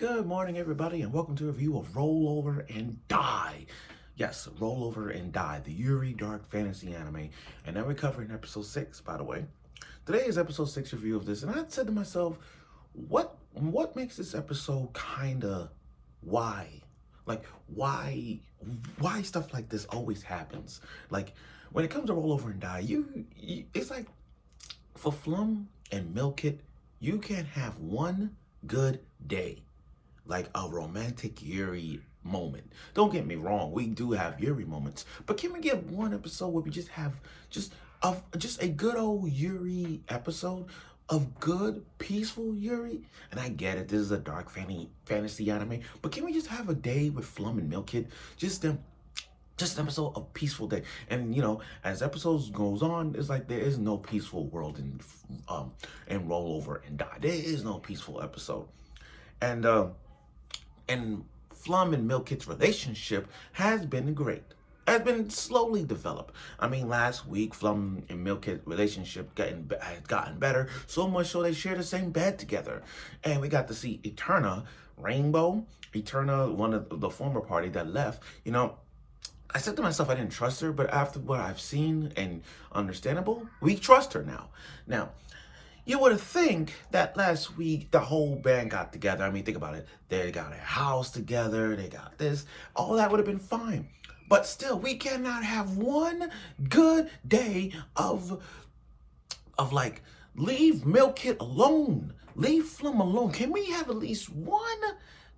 Good morning, everybody, and welcome to a review of Roll Over and Die. Yes, Roll Over and Die, the Yuri Dark Fantasy anime. And now we're covering episode 6, by the way. Today is episode 6 review of this, and I said to myself, what makes this episode kinda why? Like, why stuff like this always happens? Like, when it comes to Roll Over and Die, it's like, for Flum and Milkt, you can have one good day, like a romantic Yuri moment. Don't get me wrong, we do have Yuri moments, but can we get one episode where we just have just a good old Yuri episode of good peaceful Yuri? And I get it, this is a dark fantasy anime, but can we just have a day with Flum and Milkt, just them? Just an episode of peaceful day. And as episodes goes on, it's like there is no peaceful world in Roll Over and Die. There is no peaceful episode. And Flum and Milkt's relationship has been great. Has been slowly developed. I mean, last week, Flum and Milkt's relationship has gotten better, so much so they share the same bed together. And we got to see Eterna, Eterna, one of the former party that left, I said to myself I didn't trust her, but after what I've seen and understandable, we trust her now. Now, you would think that last week the whole band got together. I mean, think about it. They got a house together. They got this. All that would have been fine. But still, we cannot have one good day of like, leave Milkt alone. Leave Flum alone. Can we have at least one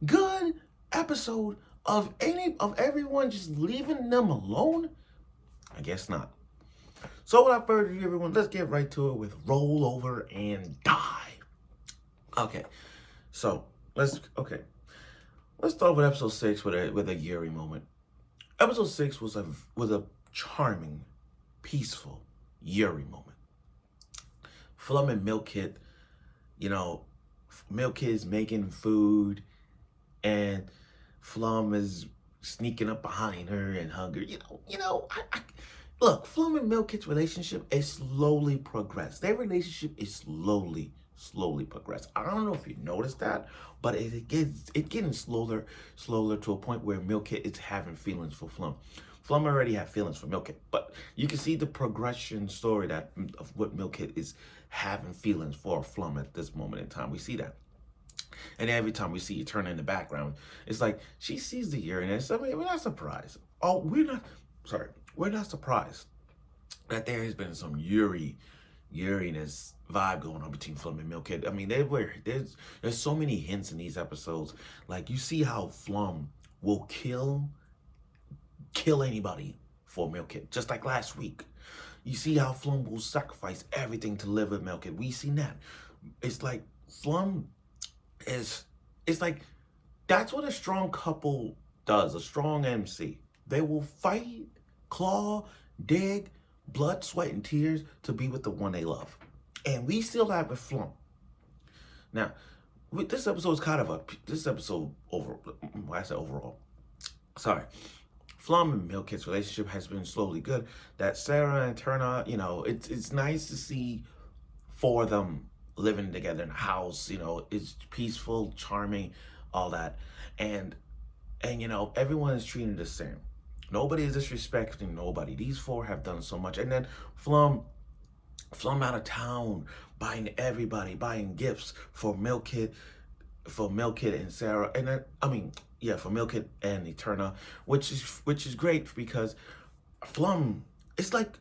good episode of everyone just leaving them alone? I guess not. So without further ado, everyone, let's get right to it with Roll Over and Die. Okay, so let's start with episode 6 with a Yuri moment. Episode 6 was a charming, peaceful Yuri moment. Flum and Milkt, Milkt is making food, and Flum is sneaking up behind her and hug her. Look, Flum and Milkt's relationship is slowly progressed. Their relationship is slowly progressed. I don't know if you noticed that, but it's getting slower to a point where Milkt is having feelings for Flum. Flum already had feelings for Milkt, but you can see the progression story of what Milkt is having feelings for Flum at this moment in time. We see that. And every time we see Eterna in the background, it's like she sees the Uranus. I mean, we're not surprised. We're not surprised that there has been some Uranus vibe going on between Flum and Milkt. I mean, there's so many hints in these episodes. Like, you see how Flum will kill anybody for Milkt, just like last week. You see how Flum will sacrifice everything to live with Milkt. We seen that. It's like Flum it's like, that's what a strong couple does, a strong MC. They will fight, claw, dig, blood, sweat, and tears to be with the one they love. And we still have with Flum. Now, this episode overall. Sorry. Flum and Milkt's relationship has been slowly good. That Sara and Eterna, it's nice to see four of them living together in a house. It's peaceful, charming, all that. And everyone is treated the same. Nobody is disrespecting nobody. These four have done so much. And then Flum out of town, buying gifts for Milkt and Sara. And then, for Milkt and Eterna, which is great, because Flum, it's like,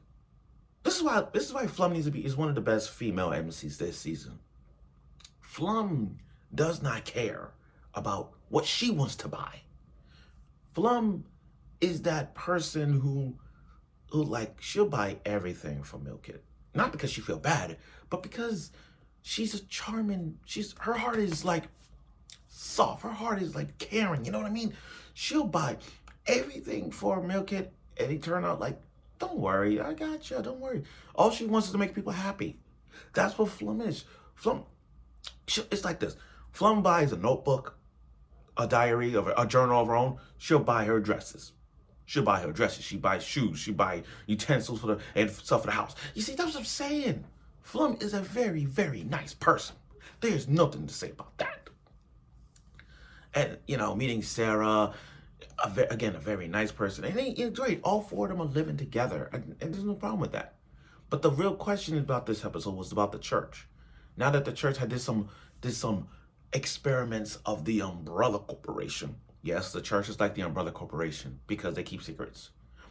this is why Flum is one of the best female MCs this season. Flum does not care about what she wants to buy. Flum is that person who like, she'll buy everything for Milkt. Not because she feel bad, but because she's a charming, her heart is like soft. Her heart is like caring, you know what I mean? She'll buy everything for Milkt, and it turn out like, don't worry, I got you, don't worry. All she wants is to make people happy. That's what Flum is. Flum, it's like this. Flum buys a notebook, a diary, a journal of her own. She'll buy her dresses. She buys shoes. She buys utensils and stuff for the house. You see, that's what I'm saying. Flum is a very, very nice person. There's nothing to say about that. And, meeting Sara, again, a very nice person. And it's great. All four of them are living together. And there's no problem with that. But the real question about this episode was about the church. Now that the church had did some experiments of the Umbrella Corporation. Yes, the church is like the Umbrella Corporation because they keep secrets.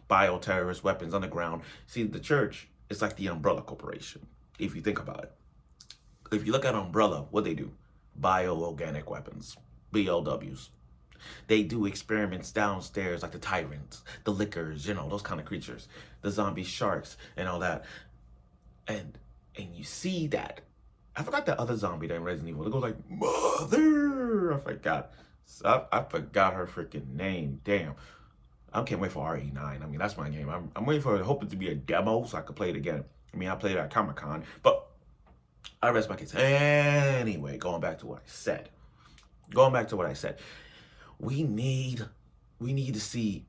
Bioterrorist weapons underground. See, the church is like the Umbrella Corporation, if you think about it. If you look at Umbrella, what they do? Bioorganic weapons. BOWs. They do experiments downstairs like the tyrants, the lickers, those kind of creatures, the zombie sharks and all that. And you see that. I forgot that other zombie that in Resident Evil. It goes like, Mother! I forgot her freaking name. Damn. I can't wait for RE9. I mean, that's my game. I'm waiting for it, hoping to be a demo so I could play it again. I mean, I played it at Comic-Con, but I rest my case. Anyway, going back to what I said. We need to see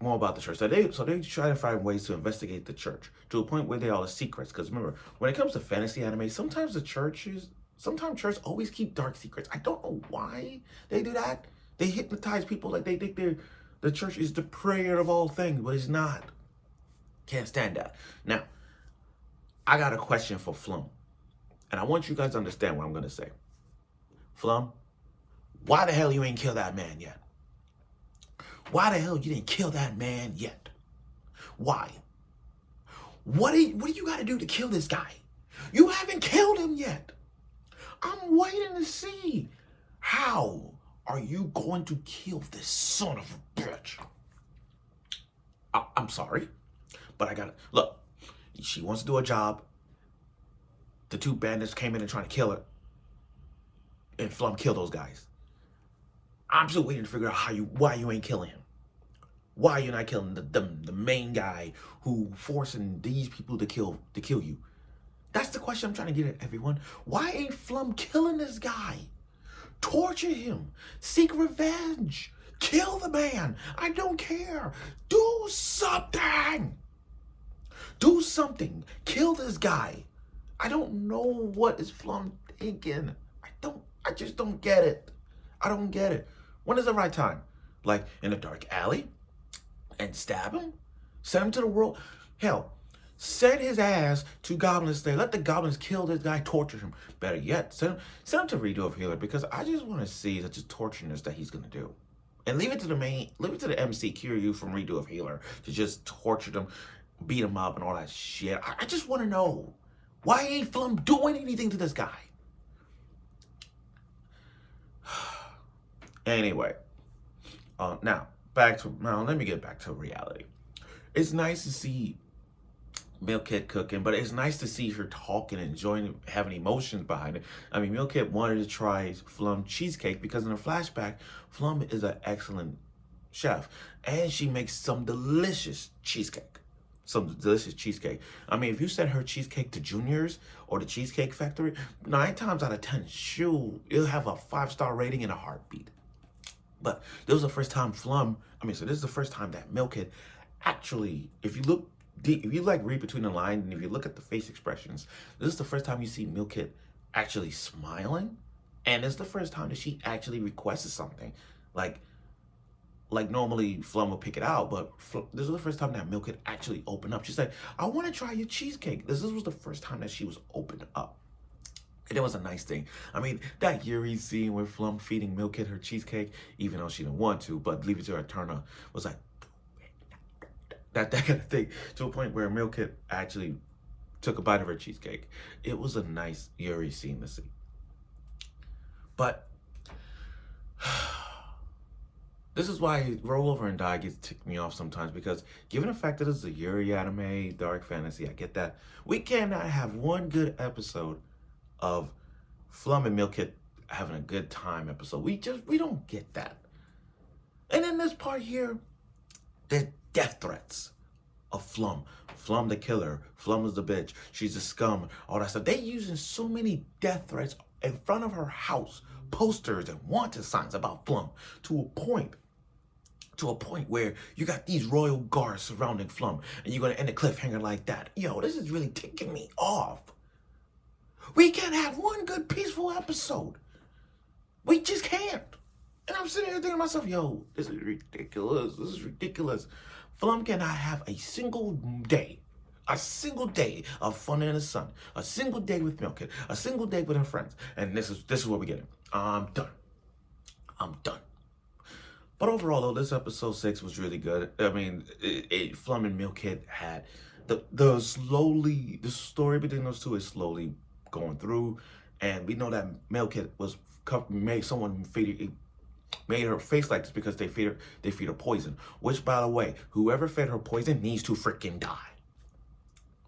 more about the church. So they try to find ways to investigate the church to a point where they all are secrets. Because remember, when it comes to fantasy anime, sometimes church always keep dark secrets. I don't know why they do that. They hypnotize people like they think the church is the prayer of all things, but it's not. Can't stand that. Now, I got a question for Flum. And I want you guys to understand what I'm going to say. Flum, why the hell you ain't kill that man yet? Why the hell you didn't kill that man yet? Why? What do you got to do to kill this guy? You haven't killed him yet. I'm waiting to see. How are you going to kill this son of a bitch? I'm sorry, but I got to look. She wants to do a job. The two bandits came in and trying to kill her. And Flum killed those guys. I'm still waiting to figure out why you ain't killing him. Why you're not killing the main guy who forcing these people to kill you. That's the question I'm trying to get at, everyone. Why ain't Flum killing this guy? Torture him. Seek revenge. Kill the man. I don't care. Do something. Do something. Kill this guy. I don't know what is Flum thinking. I just don't get it. I don't get it. When is the right time? Like in a dark alley? And stab him? Send him to the world? Hell, send his ass to Goblin State. Let the goblins kill this guy, torture him. Better yet, send him to Redo of Healer, because I just want to see the tortureness that he's gonna do. And leave it to the MC Kiryu from Redo of Healer to just torture them, beat him up and all that shit. I just want to know, why ain't Flum doing anything to this guy? Anyway, now let me get back to reality. It's nice to see Milkt cooking, but it's nice to see her talking and enjoying, having emotions behind it. I mean, Milkt wanted to try Flum cheesecake because in a flashback, Flum is an excellent chef, and she makes some delicious cheesecake. I mean, if you send her cheesecake to Junior's or the Cheesecake Factory, 9 times out of 10, it'll have a 5-star rating in a heartbeat. But this was the first time this is the first time that Milkt actually, if you look deep, if you read between the lines and if you look at the face expressions, this is the first time you see Milkt actually smiling. And it's the first time that she actually requested something. Like normally Flum would pick it out, but this was the first time that Milkt actually opened up. She said, I want to try your cheesecake. This was the first time that she was opened up. And it was a nice thing. I mean, that Yuri scene with Flum feeding Milkt her cheesecake, even though she didn't want to, but leave it to Eterna, was like, that kind of thing, to a point where Milkt actually took a bite of her cheesecake. It was a nice Yuri scene to see. But this is why Roll Over and Die gets ticked me off sometimes, because given the fact that it's a Yuri anime, dark fantasy, I get that. We cannot have one good episode of Flum and Milkt having a good time episode. We don't get that. And in this part here, the death threats of Flum. Flum the killer. Flum is the bitch. She's a scum. All that stuff. They using so many death threats in front of her house. Posters and wanted signs about Flum to a point where you got these royal guards surrounding Flum, and you're gonna end a cliffhanger like that. Yo, this is really ticking me off. We can't have one good peaceful episode. We just can't. And I'm sitting here thinking to myself, yo, this is ridiculous. This is ridiculous. Flum cannot have a single day of fun in the sun, a single day with Milk, a single day with her friends. And this is what we're getting. I'm done. I'm done. But overall, though, this episode 6 was really good. I mean, Flum and Milk had the story between those two is slowly going through, and we know that Milk was made her face like this because they feed her poison. Which, by the way, whoever fed her poison needs to freaking die.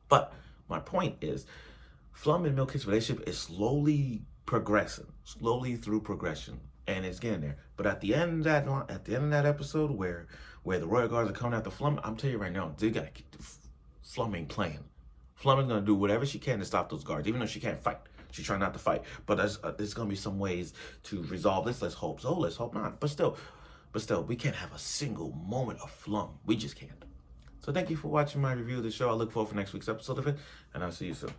But my point is, Flum and Milk's relationship is slowly progressing, slowly through progression, and it's getting there. But at the end of that episode, where the Royal Guards are coming after Flum, I'm telling you right now, they gotta keep Flum ain't playing. Flum is gonna do whatever she can to stop those guards, even though she can't fight. She's trying not to fight. But there's gonna be some ways to resolve this. Let's hope so. Let's hope not. But still, we can't have a single moment of Flum. We just can't. So thank you for watching my review of the show. I look forward for next week's episode of it, and I'll see you soon.